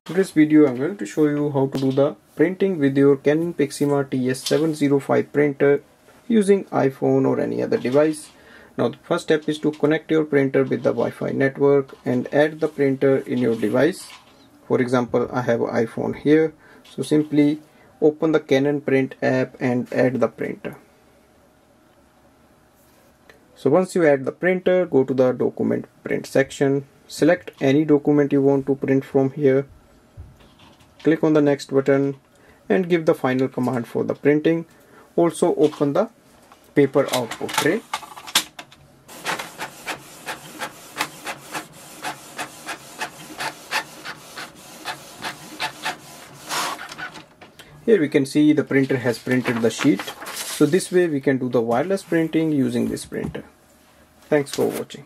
In this video I'm going to show you how to do the printing with your Canon PIXMA TS705 printer using iPhone or any other device. Now the first step is to connect your printer with the Wi-Fi network and add the printer in your device. For example, I have an iPhone here, so simply open the Canon Print app and add the printer. So once you add the printer, go to the document print section, select any document you want to print from here. Click on the next button and give the final command for the printing. Also open the paper output tray. Here we can see the printer has printed the sheet. So this way we can do the wireless printing using this printer. Thanks for watching.